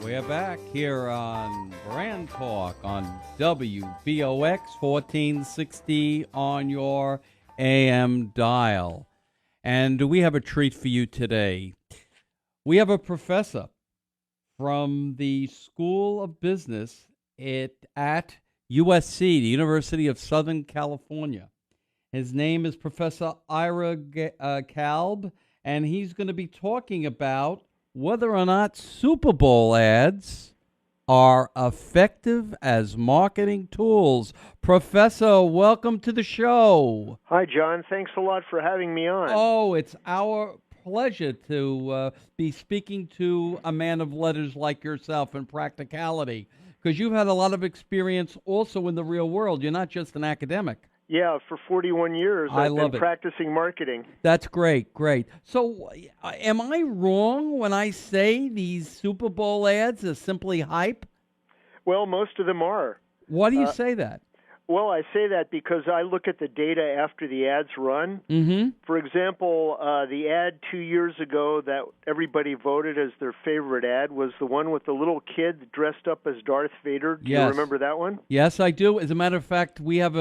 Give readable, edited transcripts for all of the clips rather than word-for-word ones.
We're back here on Brand Talk on WVOX 1460 on your AM dial. And we have a treat for you today. We have a professor from the School of Business at USC, the University of Southern California. His name is Professor Ira Kalb, and he's going to be talking about whether or not Super Bowl ads are effective as marketing tools. Professor, welcome to the show. Hi, John. Thanks a lot for having me on. Oh, it's our pleasure to be speaking to a man of letters like yourself and practicality, because you've had a lot of experience also in the real world. You're not just an academic. Yeah, for 41 years, I've been practicing marketing. That's great, great. So am I wrong when I say these Super Bowl ads are simply hype? Well, most of them are. Why do you say that? Well, I say that because I look at the data after the ads run. Mm-hmm. For example, the ad 2 years ago that everybody voted as their favorite ad was the one with the little kid dressed up as Darth Vader. Do you remember that one? Yes, I do. As a matter of fact, we have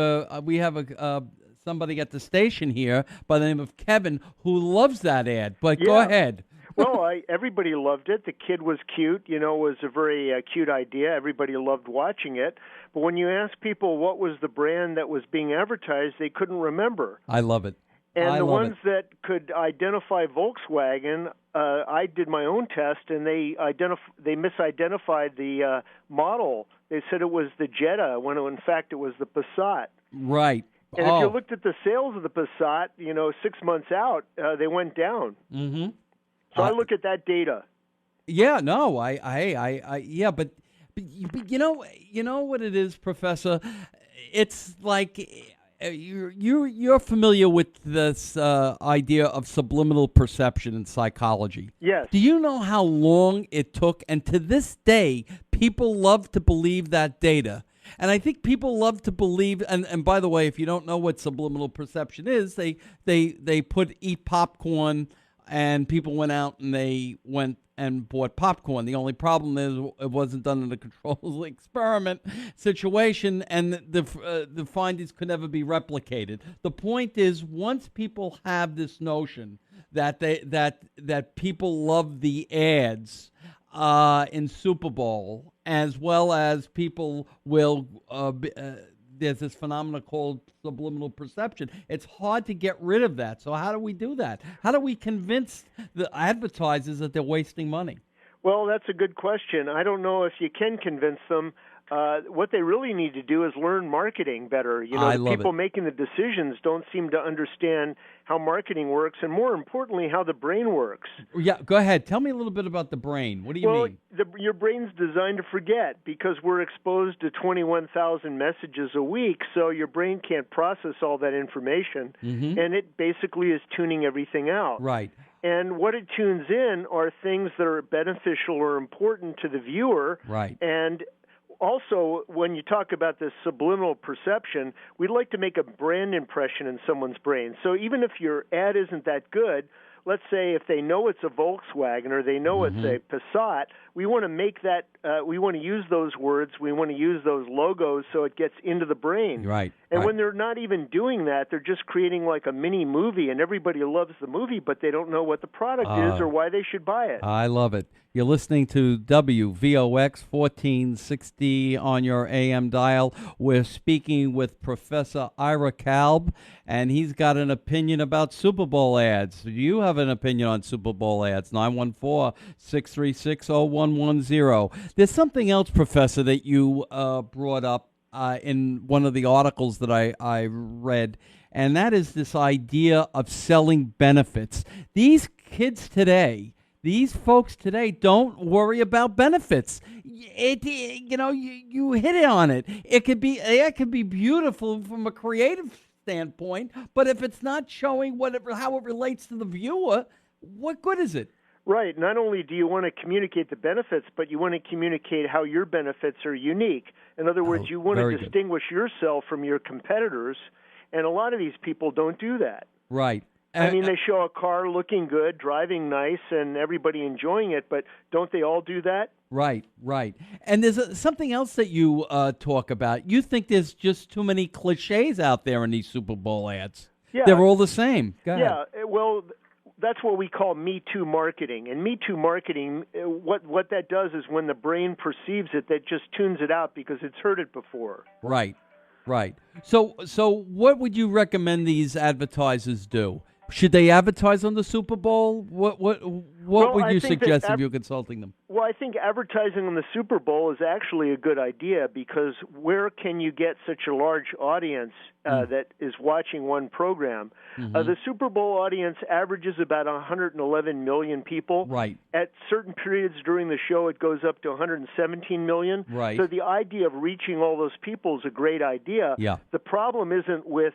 somebody at the station here by the name of Kevin who loves that ad. But go ahead. Well, everybody loved it. The kid was cute. You know, it was a very cute idea. Everybody loved watching it. But when you ask people what was the brand that was being advertised, they couldn't remember. I love it. And the ones that could identify Volkswagen, I did my own test, and they misidentified the model. They said it was the Jetta, when in fact it was the Passat. Right. And if you looked at the sales of the Passat, 6 months out, they went down. Mm-hmm. So I look at that data. Yeah, no, but you know what it is, Professor? It's like you're familiar with this idea of subliminal perception in psychology. Yes. Do you know how long it took? And to this day, people love to believe that data. And I think people love to believe, and by the way, if you don't know what subliminal perception is, they put eat popcorn, and people went out and they went and bought popcorn. The only problem is it wasn't done in a controlled experiment situation, and the findings could never be replicated. The point is, once people have this notion that that people love the ads in Super Bowl, as well as people will there's this phenomenon called subliminal perception. It's hard to get rid of that. So how do we do that? How do we convince the advertisers that they're wasting money? Well, that's a good question. I don't know if you can convince them. What they really need to do is learn marketing better. The people making the decisions don't seem to understand how marketing works, and more importantly, how the brain works. Yeah, go ahead. Tell me a little bit about the brain. What do you mean? Your brain's designed to forget because we're exposed to 21,000 messages a week, so your brain can't process all that information, and it basically is tuning everything out. Right. And what it tunes in are things that are beneficial or important to the viewer. Right. And also, when you talk about this subliminal perception, we'd like to make a brand impression in someone's brain. So even if your ad isn't that good, let's say if they know it's a Volkswagen or they know it's a Passat, we want to make that, we want to use those words, we want to use those logos so it gets into the brain. Right. And when they're not even doing that, they're just creating like a mini movie, and everybody loves the movie, but they don't know what the product is or why they should buy it. I love it. You're listening to WVOX 1460 on your AM dial. We're speaking with Professor Ira Kalb, and he's got an opinion about Super Bowl ads. Do you have an opinion on Super Bowl ads? 914-636-0110. There's something else, Professor, that you brought up in one of the articles that I read, and that is this idea of selling benefits. These kids today, these folks today don't worry about benefits. You hit it on it. It could be beautiful from a creative standpoint, but if it's not showing how it relates to the viewer, what good is it? Right. Not only do you want to communicate the benefits, but you want to communicate how your benefits are unique. In other words, you want to distinguish yourself from your competitors, and a lot of these people don't do that. Right. I mean, they show a car looking good, driving nice, and everybody enjoying it, but don't they all do that? Right, right. And there's something else that you talk about. You think there's just too many cliches out there in these Super Bowl ads. Yeah. They're all the same. Go ahead. Yeah, well, that's what we call Me Too marketing. And Me Too marketing, what that does is when the brain perceives it, that just tunes it out because it's heard it before. Right, right. So what would you recommend these advertisers do? Should they advertise on the Super Bowl? What would you suggest if you're consulting them? Well, I think advertising on the Super Bowl is actually a good idea because where can you get such a large audience that is watching one program? The Super Bowl audience averages about 111 million people. Right. At certain periods during the show, it goes up to 117 million. Right. So the idea of reaching all those people is a great idea. Yeah. The problem isn't with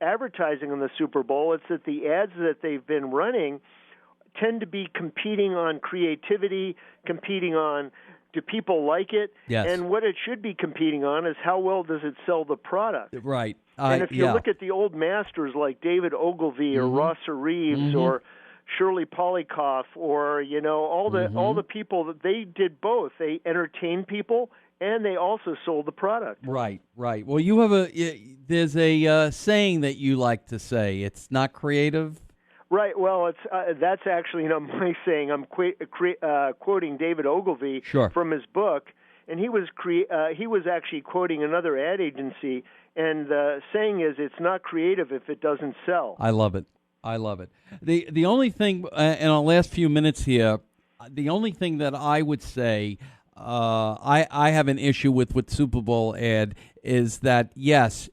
advertising on the Super Bowl, it's that the ads that they've been running tend to be competing on creativity, competing on do people like it, yes. and what it should be competing on is how well does it sell the product. Right. And if you look at the old masters like David Ogilvy or Rosser Reeves or Shirley Polikoff or all the people that they did both. They entertained people and they also sold the product. Right, right. Well, you have there's a saying that you like to say. It's not creative. Right. Well, that's actually my saying. I'm quoting David Ogilvy from his book, and he was actually quoting another ad agency, and the saying is, "It's not creative if it doesn't sell." I love it. I love it. The only thing in our last few minutes here, the only thing that I would say. I have an issue with Super Bowl ad is that, yes,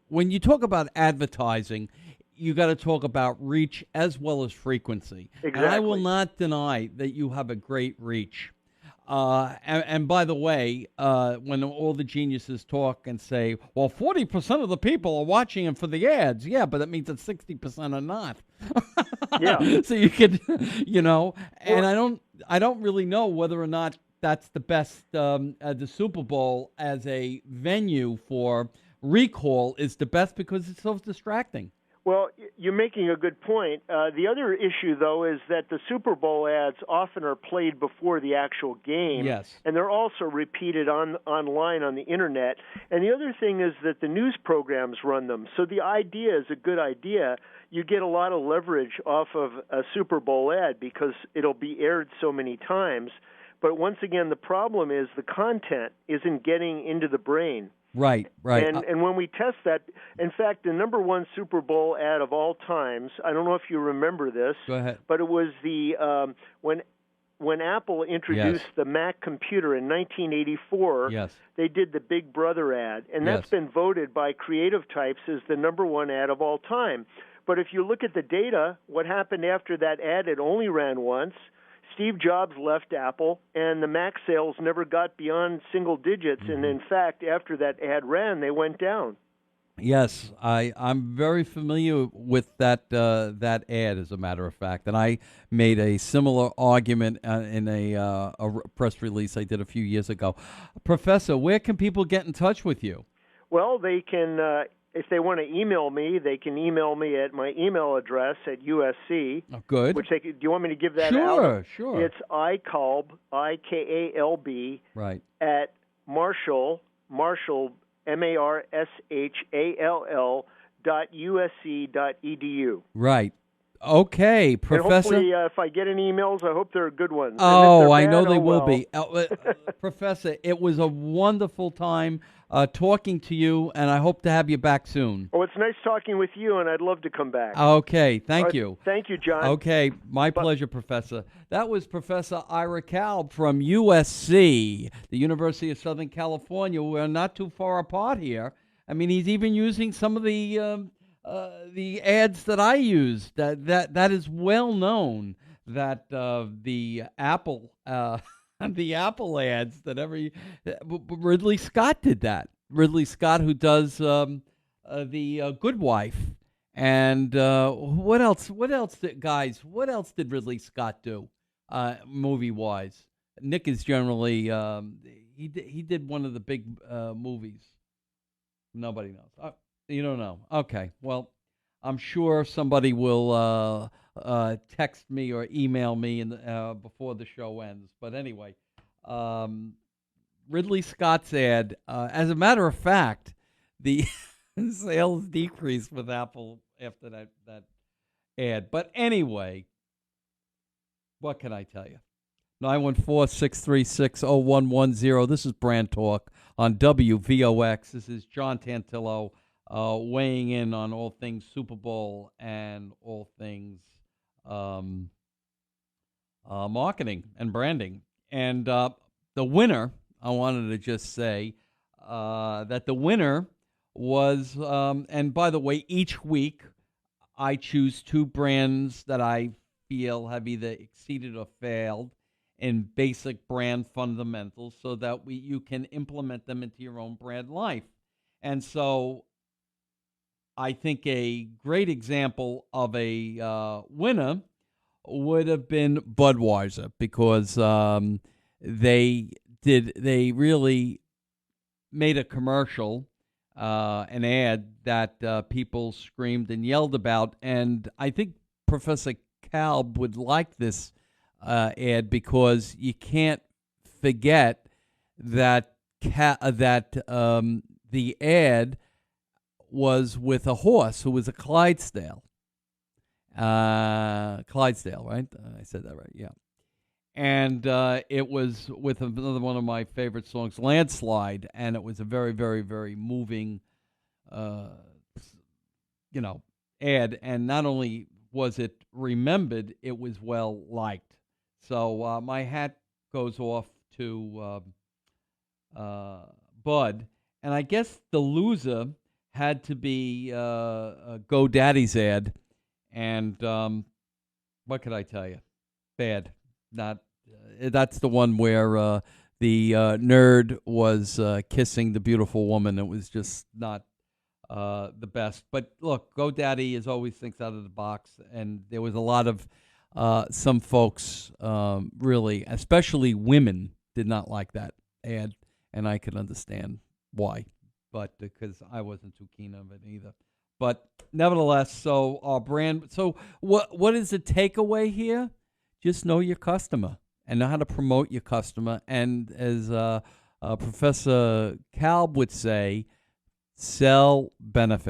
when you talk about advertising, you got to talk about reach as well as frequency. Exactly. And I will not deny that you have a great reach. And by the way, when all the geniuses talk and say, well, 40% of the people are watching them for the ads. Yeah, but that means that 60% are not. Yeah. So you could, and I don't really know whether or not that's the best, the Super Bowl as a venue for recall is the best because it's so distracting. Well, you're making a good point. The other issue, though, is that the Super Bowl ads often are played before the actual game. Yes. And they're also repeated online on the Internet. And the other thing is that the news programs run them. So the idea is a good idea. You get a lot of leverage off of a Super Bowl ad because it'll be aired so many times. But once again, the problem is the content isn't getting into the brain. Right, right. And when we test that, in fact, the number one Super Bowl ad of all times, I don't know if you remember this. Go ahead. But it was the when Apple introduced the Mac computer in 1984, they did the Big Brother ad. And that's been voted by creative types as the number one ad of all time. But if you look at the data, what happened after that ad, it only ran once. Steve Jobs left Apple, and the Mac sales never got beyond single digits. And in fact, after that ad ran, they went down. Yes, I'm very familiar with that ad, as a matter of fact. And I made a similar argument in a press release I did a few years ago. Professor, where can people get in touch with you? Well, they can... if they want to email me, they can email me at my email address at USC. Oh, good. Do you want me to give that out? Sure. It's iKalb, IKALB, right, at Marshall, MarshallUSC.edu. Right. Okay, Professor. And hopefully, if I get any emails, I hope they're good ones. Oh, I know they will be. Professor, it was a wonderful time talking to you, and I hope to have you back soon. Oh, it's nice talking with you, and I'd love to come back. Okay, thank you. Thank you, John. Okay, my pleasure, Professor. That was Professor Ira Kalb from USC, the University of Southern California. We're not too far apart here. I mean, he's even using some of the ads that I use. That is well known that the Apple the Apple ads that Ridley Scott did that. Ridley Scott, who does the Good Wife, and what else? What else did Ridley Scott do, movie wise? Nick is generally he did one of the big movies. Nobody knows. You don't know. Okay. Well, I'm sure somebody will text me or email me before the show ends. But anyway, um, Ridley Scott's ad. As a matter of fact, the sales decreased with Apple after that ad. But anyway, what can I tell you? 914-636-0110. This is Brand Talk on WVOX. This is John Tantillo weighing in on all things Super Bowl and all things marketing and branding. And the winner, I wanted to just say that the winner was, and by the way, each week I choose two brands that I feel have either exceeded or failed in basic brand fundamentals so that you can implement them into your own brand life. And so I think a great example of a winner would have been Budweiser, because they really made a commercial, an ad that people screamed and yelled about. And I think Professor Kalb would like this ad, because you can't forget that the ad was with a horse who was a Clydesdale. Clydesdale, right? I said that right, yeah. And it was with another one of my favorite songs, Landslide, and it was a very, very, very moving, ad. And not only was it remembered, it was well liked. So my hat goes off to Bud. And I guess the loser had to be GoDaddy's ad. And what could I tell you? Bad. Not. That's the one where the nerd was kissing the beautiful woman. It was just not the best. But look, GoDaddy is always thinks out of the box, and there was a lot of some folks, really, especially women, did not like that ad, and I can understand why, but because I wasn't too keen on it either. But nevertheless, so our brand. So what is the takeaway here? Just know your customer and know how to promote your customer. And as Professor Kalb would say, sell benefits.